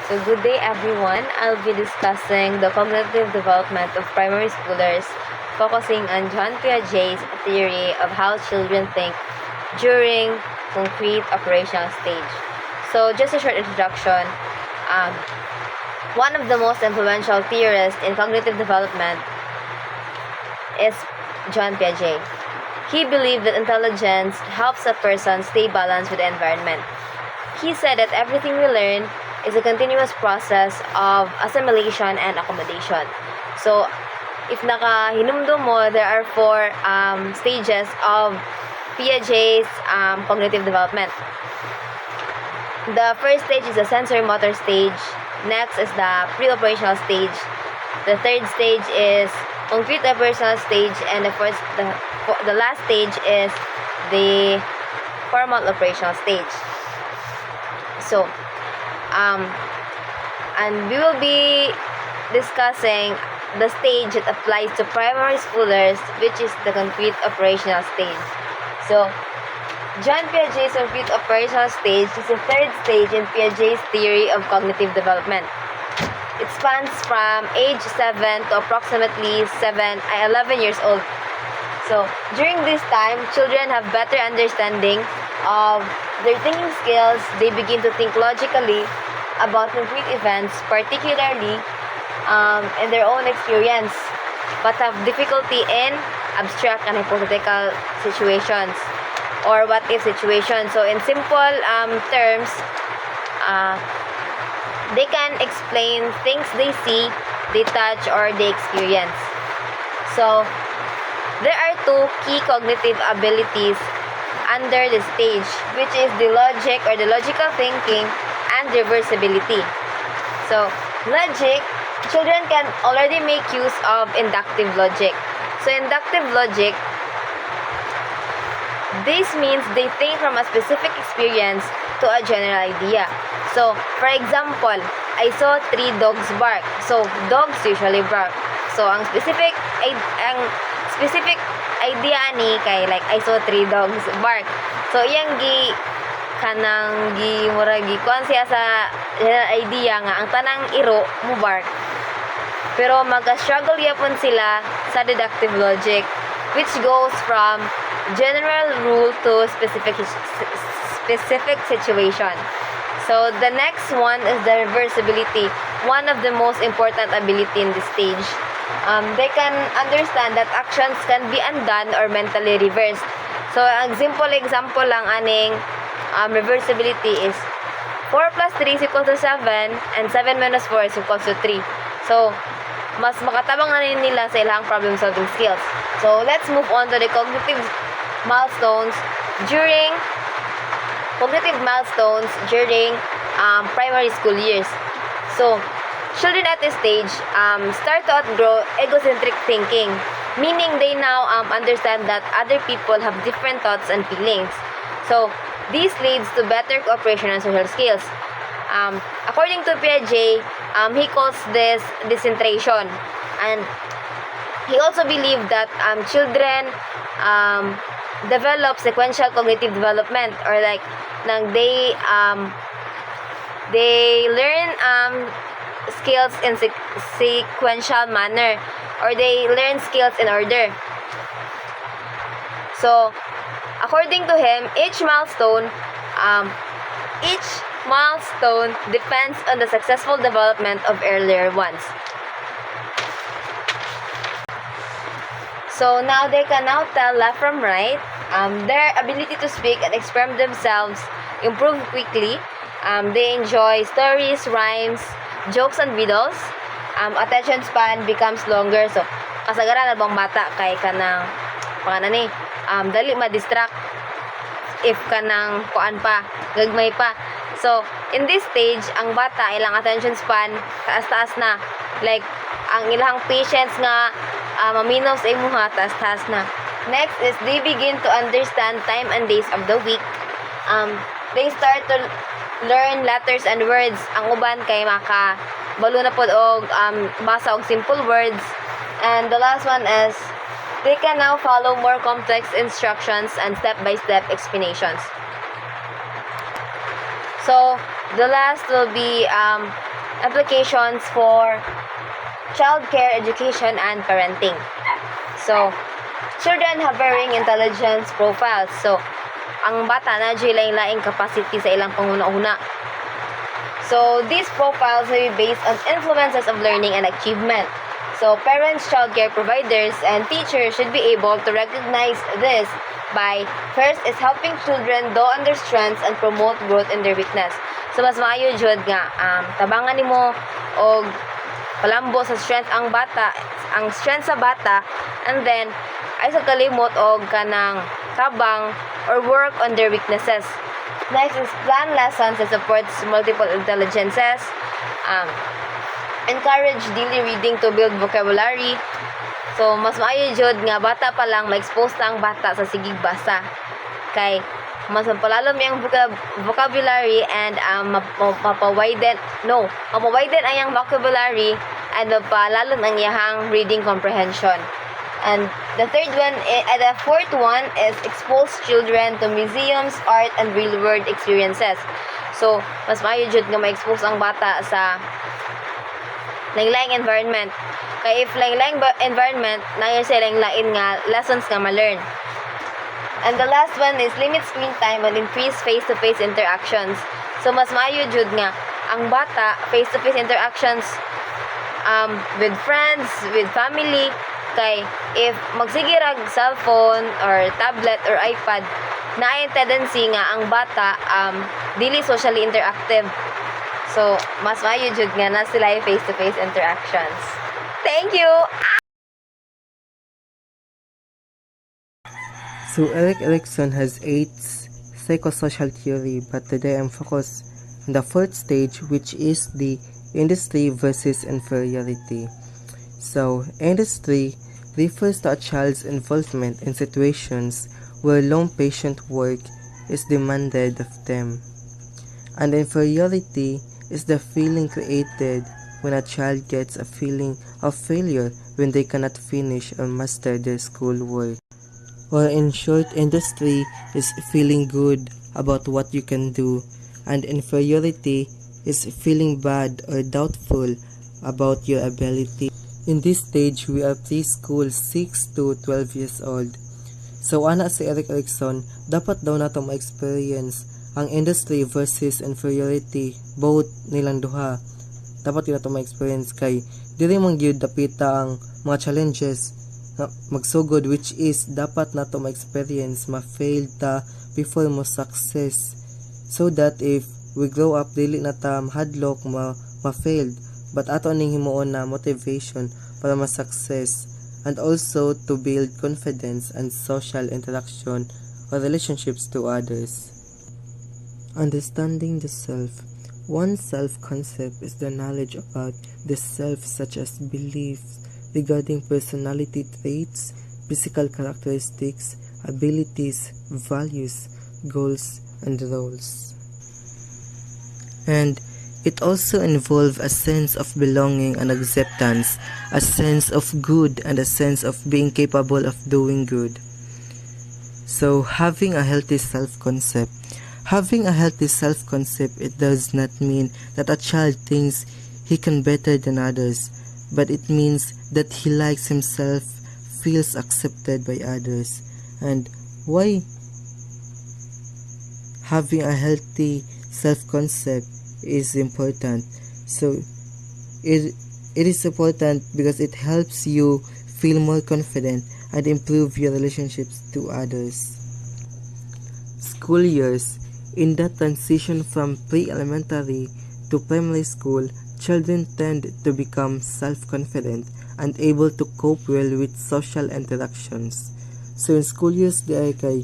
So good day everyone. I'll be discussing the cognitive development of primary schoolers, focusing on John Piaget's theory of how children think during concrete operational stage. So just a short introduction. Um, One of the most influential theorists in cognitive development is John Piaget. He believed that intelligence helps a person stay balanced with the environment. He said that everything we learn is a continuous process of assimilation and accommodation. So, if nakahinumdum mo, there are four stages of Piaget's cognitive development. The first stage is the sensory motor stage. Next is the pre-operational stage. The third stage is concrete operational stage, and the last stage is the formal operational stage. So, and we will be discussing the stage that applies to primary schoolers, which is the concrete operational stage. So, John Piaget's concrete operational stage is the third stage in Piaget's theory of cognitive development. It spans from age 7 to approximately 11 years old. So, during this time, children have better understanding of their thinking skills. They begin to think logically about concrete events, particularly in their own experience, but have difficulty in abstract and hypothetical situations or what-if situations. So, in simple terms, they can explain things they see, they touch, or they experience. So, there are two key cognitive abilities under the stage, which is the logic or the logical thinking and reversibility. So, logic, children can already make use of inductive logic. So, inductive logic, this means they think from a specific experience to a general idea. So, for example, I saw 3 dogs bark. So, dogs usually bark. So, ang specific idea ni kay like I saw 3 dogs bark. So, iyang kuan siya sa general idea nga ang tanang iro mo bark. Pero maga-struggle yapon sila sa deductive logic, which goes from general rule to specific situation. So, the next one is the reversibility, one of the most important ability in this stage. They can understand that actions can be undone or mentally reversed. So, ang simple example lang aning reversibility is 4 plus 3 is equal to 7 and 7 minus 4 is equal to 3. So, mas makatabang na nila sa ilang problem solving skills. So, let's move on to the cognitive milestones during primary school years. So, children at this stage start to outgrow egocentric thinking, meaning they now understand that other people have different thoughts and feelings. So, this leads to better cooperation and social skills. According to Piaget, he calls this decentration, and he also believed that children develop sequential cognitive development, or like they learn skills in sequential manner, or they learn skills in order. So, according to him, each milestone depends on the successful development of earlier ones. So now they can now tell left from right. Their ability to speak and express themselves improve quickly. They enjoy stories, rhymes, jokes, and riddles. Attention span becomes longer. So, kasagaran na bang bata kay kanang dali ma-distract if kanang kuan pa, gagmay pa. So, in this stage, ang bata, ilang attention span, taas-taas na. Like, ang ilang patience nga, maminaw sa imuha, taas-taas na. Next is, they begin to understand time and days of the week. They start to learn letters and words. Ang uban kay balo na pod og basa og simple words. And the last one is, they can now follow more complex instructions and step-by-step explanations. So, the last will be applications for childcare, education, and parenting. So, children have varying intelligence profiles. So, ang bata na lain-laing capacity sa ilang panguna-una. So, these profiles may be based on influences of learning and achievement. So, parents, childcare providers, and teachers should be able to recognize this by first is helping children know their strengths and promote growth in their weakness. So, mas maayo jud nga tabangan nimo og palambo sa strength ang strength sa bata, and then ay sa kalimot og kanang tabang or work on their weaknesses. Next is plan lessons that supports multiple intelligences. Encourage daily reading to build vocabulary. So, mas maayo jud nga bata pa lang ma-expose na ang bata sa sigig basa. Kay mas mapalalom yung vocabulary and mapawiden ang yung vocabulary and mapalalom ang iyang reading comprehension. And the fourth one is expose children to museums, art, and real-world experiences. So, mas maayo jud nga ma-expose ang bata sa lain-laing environment. Kaya if lain-laing environment, na sa lain nga lessons nga ma-learn. And the last one is limit screen time and increase face-to-face interactions. So, mas maayo jud nga ang bata, face-to-face interactions with friends, with family. Kay if magsigirag cellphone or tablet or iPad, na ay tendency nga ang bata dili socially interactive. So, mas maayo jud nga na sila yung face-to-face interactions. Thank you! So, Erik Erikson has 8 psychosocial theory, but today I'm focused on the fourth stage, which is the industry versus inferiority. So, industry refers to a child's involvement in situations where long patient work is demanded of them. And inferiority is the feeling created when a child gets a feeling of failure when they cannot finish or master their schoolwork. Or in short, industry is feeling good about what you can do, and inferiority is feeling bad or doubtful about your ability. In this stage, we are preschool 6 to 12 years old. So, ana si Erik Erikson, dapat daw nato ma-experience ang industry versus inferiority, both nilang duha. Dapat yun nato ma-experience kay dili man gyud dapita ang mga challenges magsugod, which is dapat nato ma-experience ma-fail ta before mo success, so that if we grow up dili na ta mahadlok ma-failed, but ato ning himuon na motivation para ma-success, and also to build confidence and social interaction or relationships to others. Understanding the self. One self-concept is the knowledge about the self, such as beliefs regarding personality traits, physical characteristics, abilities, values, goals, and roles. And it also involves a sense of belonging and acceptance, a sense of good, and a sense of being capable of doing good. So, having a healthy self-concept. Having a healthy self-concept, it does not mean that a child thinks he can better than others, but it means that he likes himself, feels accepted by others. And why having a healthy self-concept is important? So, it is important because it helps you feel more confident and improve your relationships to others. School years. In that transition from pre-elementary to primary school, children tend to become self-confident and able to cope well with social interactions. So in school years, di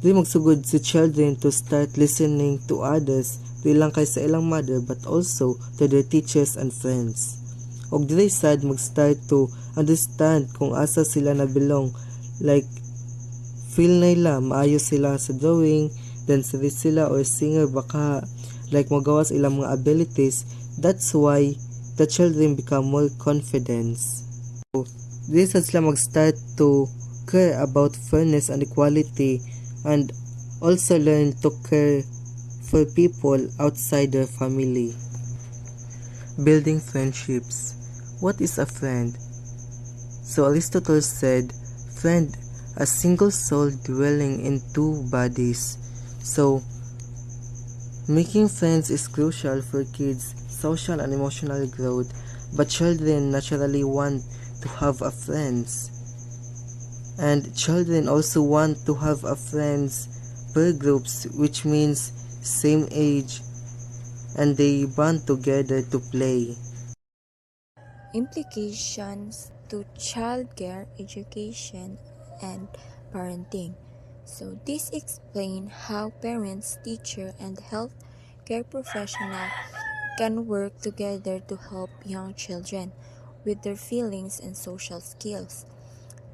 magsugod si children to start listening to others, di lang kay sa ilang mother, but also to their teachers and friends. Og di sad mag-start to understand kung asa sila na belong, like feel nila maayo sila sa drawing, dancer sila or singer, baka like magawas ilang mga abilities. That's why the children become more confident. So, this is sila mag-start to care about fairness and equality, and also learn to care for people outside their family. Building friendships. What is a friend? So Aristotle said, friend, a single soul dwelling in two bodies. So making friends is crucial for kids' social and emotional growth, but children naturally want to have a friends. And children also want to have a friends per groups, which means same age, and they band together to play. Implications to childcare, education, and parenting. So this explains how parents, teacher, and health care professional can work together to help young children with their feelings and social skills.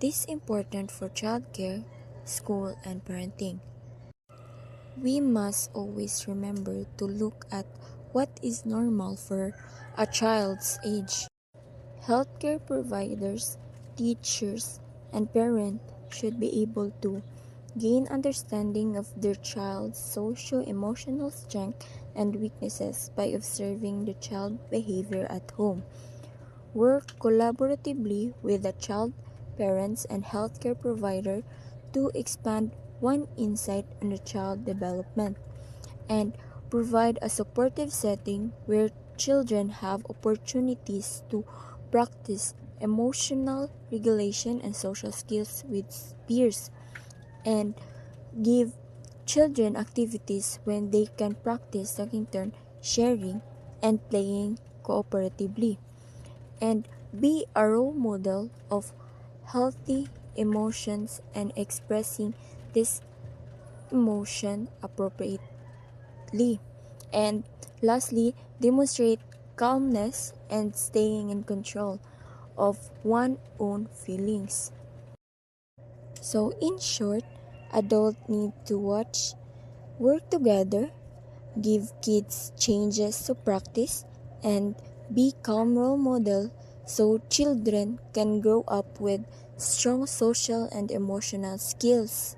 This is important for childcare, school, and parenting. We must always remember to look at what is normal for a child's age. Healthcare providers, teachers, and parents should be able to gain understanding of their child's socio-emotional strengths and weaknesses by observing the child's behavior at home. Work collaboratively with the child, parents, and healthcare provider to expand one insight on the child development and provide a supportive setting where children have opportunities to practice emotional regulation and social skills with peers, and give children activities when they can practice taking turn, sharing, and playing cooperatively, and be a role model of healthy emotions and expressing this emotion appropriately. And lastly, demonstrate calmness and staying in control of one's own feelings. So, in short, adults need to watch, work together, give kids changes to practice, and be calm role model so children can grow up with strong social and emotional skills.